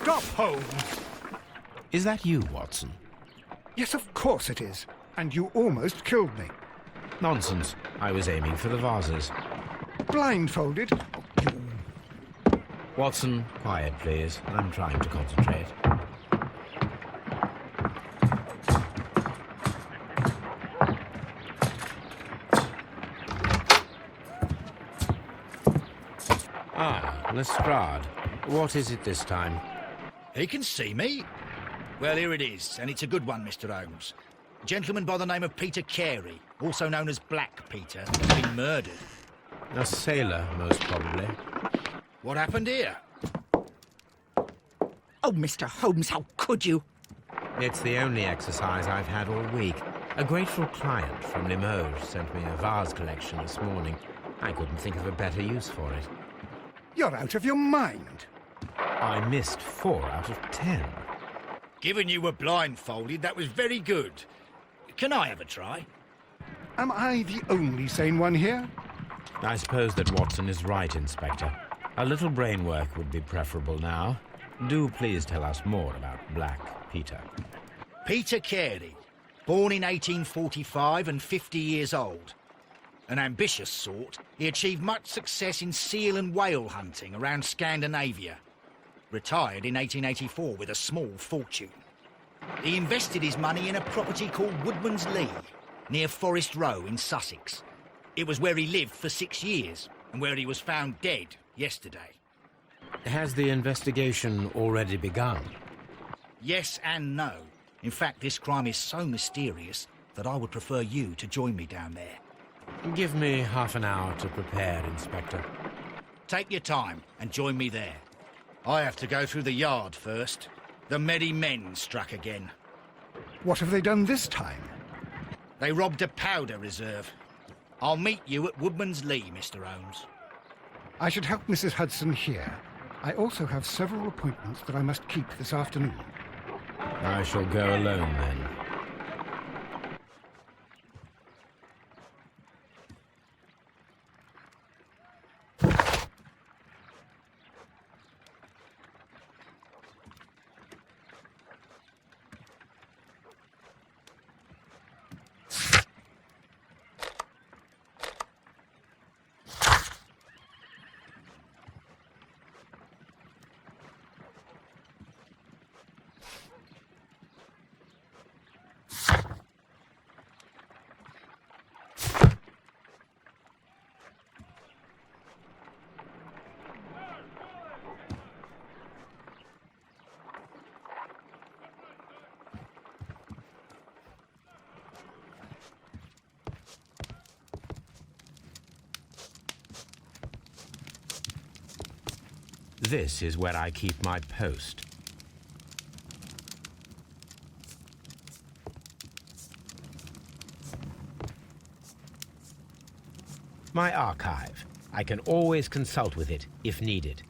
Stop, Holmes! Is that you, Watson? Yes, of course it is. And you almost killed me. Nonsense. I was aiming for the vases. Blindfolded? You... Watson, quiet, please. I'm trying to concentrate. Ah, Lestrade. What is it this time? He can see me. Well, here it is, and it's a good one, Mr. Holmes. A gentleman by the name of Peter Carey, also known as Black Peter, has been murdered. A sailor, most probably. What happened here? Oh, Mr. Holmes, how could you? It's the only exercise I've had all week. A grateful client from Limoges sent me a vase collection this morning. I couldn't think of a better use for it. You're out of your mind. I missed 4 out of 10. Given you were blindfolded, that was very good. Can I have a try? Am I the only sane one here? I suppose that Watson is right, Inspector. A little brain work would be preferable now. Do please tell us more about Black Peter. Peter Carey, born in 1845 and 50 years old. An ambitious sort, he achieved much success in seal and whale hunting around Scandinavia. Retired in 1884 with a small fortune. He invested his money in a property called Woodman's Lee, near Forest Row in Sussex. It was where he lived for 6 years, and where he was found dead yesterday. Has the investigation already begun? Yes and no. In fact, this crime is so mysterious that I would prefer you to join me down there. Give me half an hour to prepare, Inspector. Take your time and join me there. I have to go through the yard first. The merry men struck again. What have they done this time? They robbed a powder reserve. I'll meet you at Woodman's Lee, Mr. Holmes. I should help Mrs. Hudson here. I also have several appointments that I must keep this afternoon. I shall go alone, then. This is where I keep my post. My archive. I can always consult with it if needed.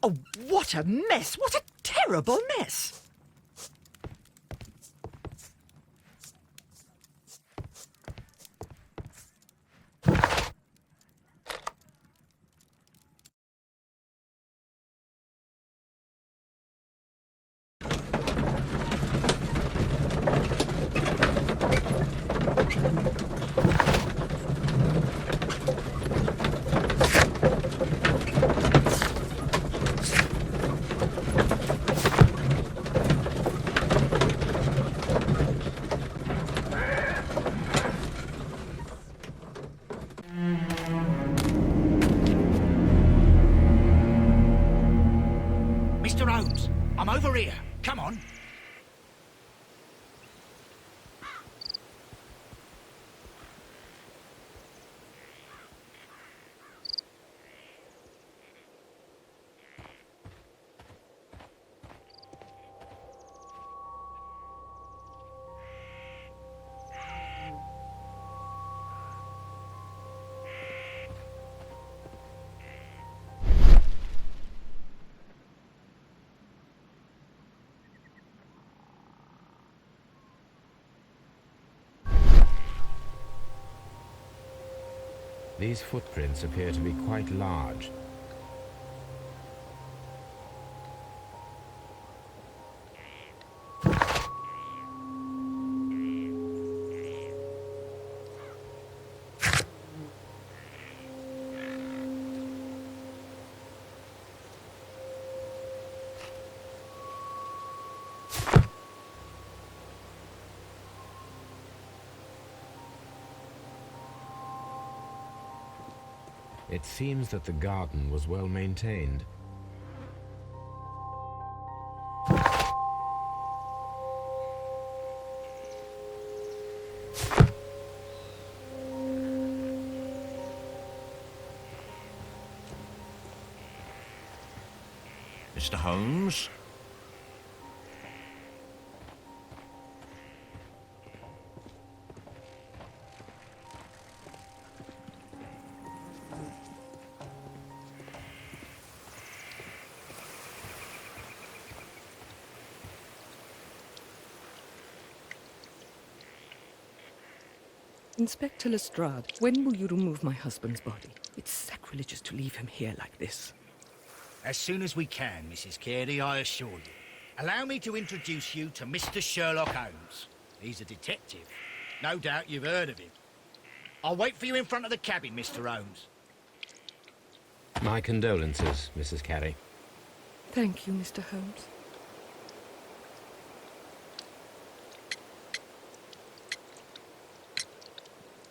Oh, what a mess! What a terrible mess! These footprints appear to be quite large. It seems that the garden was well maintained. Mr. Holmes? Inspector Lestrade, when will you remove my husband's body? It's sacrilegious to leave him here like this. As soon as we can, Mrs. Carey, I assure you. Allow me to introduce you to Mr. Sherlock Holmes. He's a detective. No doubt you've heard of him. I'll wait for you in front of the cabin, Mr. Holmes. My condolences, Mrs. Carey. Thank you, Mr. Holmes.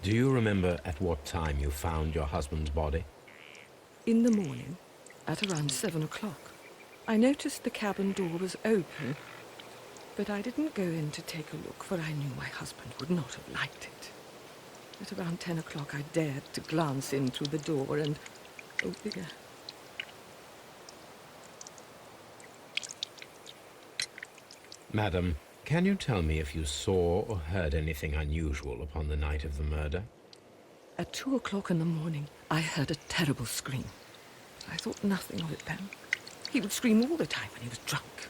Do you remember at what time you found your husband's body? In the morning, at around 7 o'clock, I noticed the cabin door was open, but I didn't go in to take a look, for I knew my husband would not have liked it. At around 10 o'clock, I dared to glance in through the door and... oh dear. Madam, can you tell me if you saw or heard anything unusual upon the night of the murder? At 2 o'clock in the morning, I heard a terrible scream. I thought nothing of it then. He would scream all the time when he was drunk.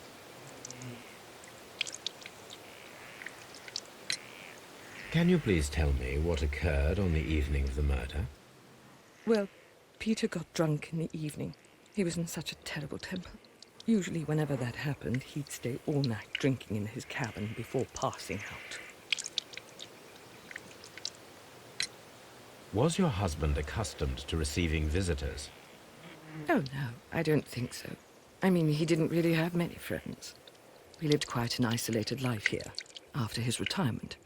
Can you please tell me what occurred on the evening of the murder? Well, Peter got drunk in the evening. He was in such a terrible temper. Usually, whenever that happened, he'd stay all night drinking in his cabin before passing out. Was your husband accustomed to receiving visitors? Oh, no, I don't think so. I mean, he didn't really have many friends. He lived quite an isolated life here, after his retirement.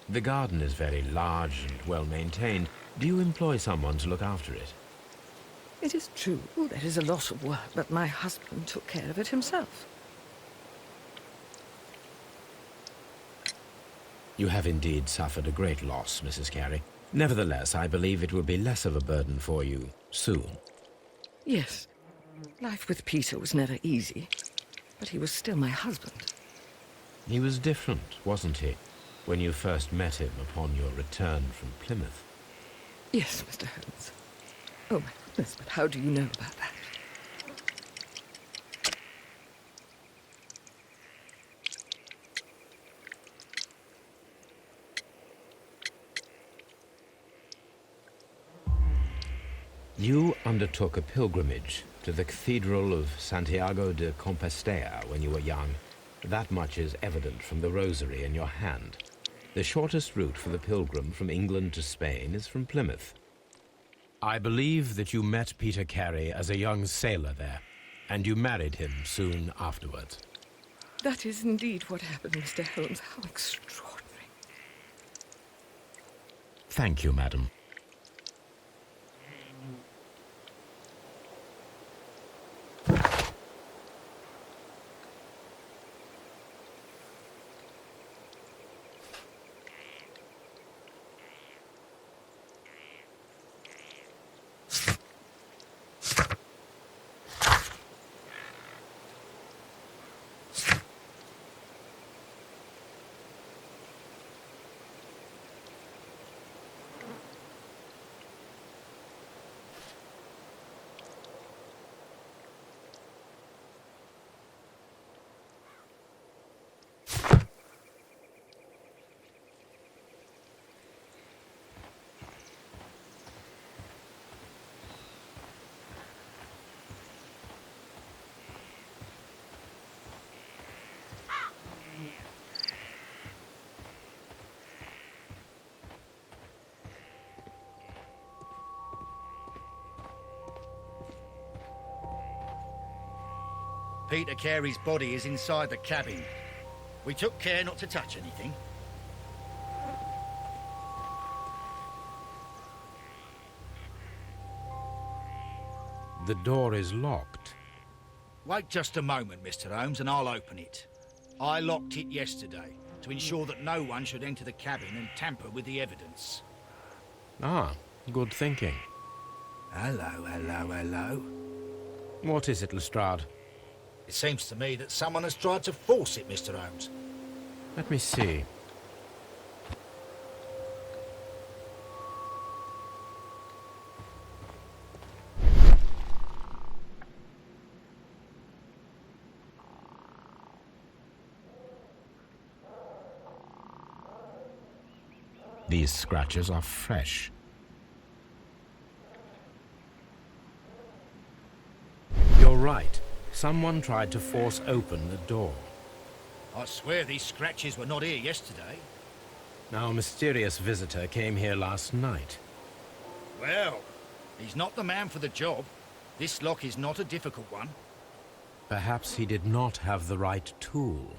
The garden is very large and well maintained. Do you employ someone to look after it? It is true, there is a lot of work, but my husband took care of it himself. You have indeed suffered a great loss, Mrs. Carey. Nevertheless, I believe it will be less of a burden for you soon. Yes, life with Peter was never easy, but he was still my husband. He was different, wasn't he, when you first met him upon your return from Plymouth? Yes, Mr. Holmes. Oh, my goodness, but how do you know about that? You undertook a pilgrimage to the Cathedral of Santiago de Compostela when you were young. That much is evident from the rosary in your hand. The shortest route for the pilgrim from England to Spain is from Plymouth. I believe that you met Peter Carey as a young sailor there. And you married him soon afterwards. That is indeed what happened, Mr. Holmes. How extraordinary. Thank you, madam. Peter Carey's body is inside the cabin. We took care not to touch anything. The door is locked. Wait just a moment, Mr. Holmes, and I'll open it. I locked it yesterday to ensure that no one should enter the cabin and tamper with the evidence. Ah, good thinking. Hello, hello, hello. What is it, Lestrade? It seems to me that someone has tried to force it, Mr. Holmes. Let me see. These scratches are fresh. You're right. Someone tried to force open the door. I swear these scratches were not here yesterday. Now, a mysterious visitor came here last night. Well, he's not the man for the job. This lock is not a difficult one. Perhaps he did not have the right tool.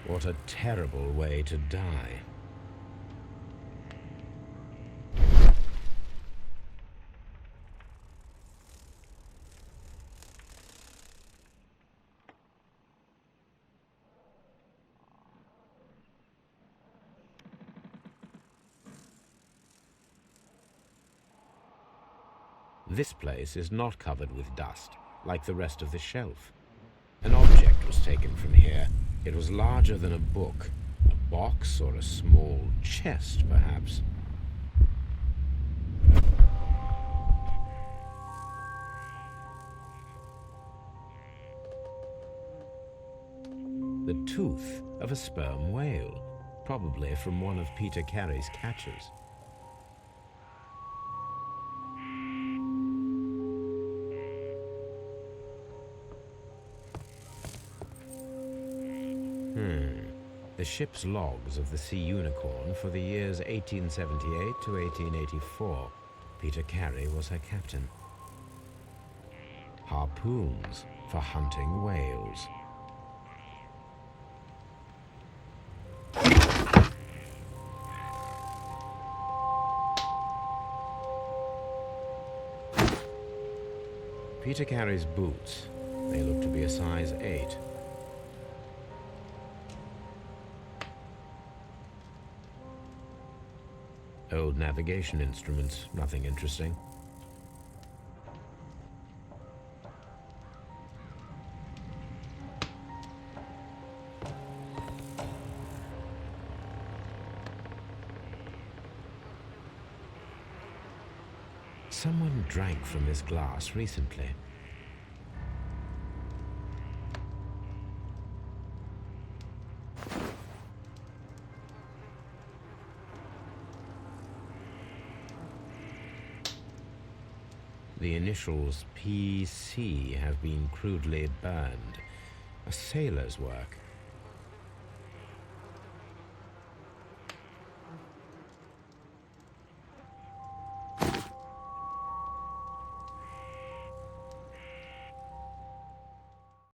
What a terrible way to die. This place is not covered with dust, like the rest of the shelf. An object was taken from here. It was larger than a book. A box or a small chest, perhaps. The tooth of a sperm whale, probably from one of Peter Carey's catches. The ship's logs of the Sea Unicorn for the years 1878 to 1884. Peter Carey was her captain. Harpoons for hunting whales. Peter Carey's boots. They look to be a size 8. Old navigation instruments, nothing interesting. Someone drank from this glass recently. The initials PC have been crudely burned. A sailor's work.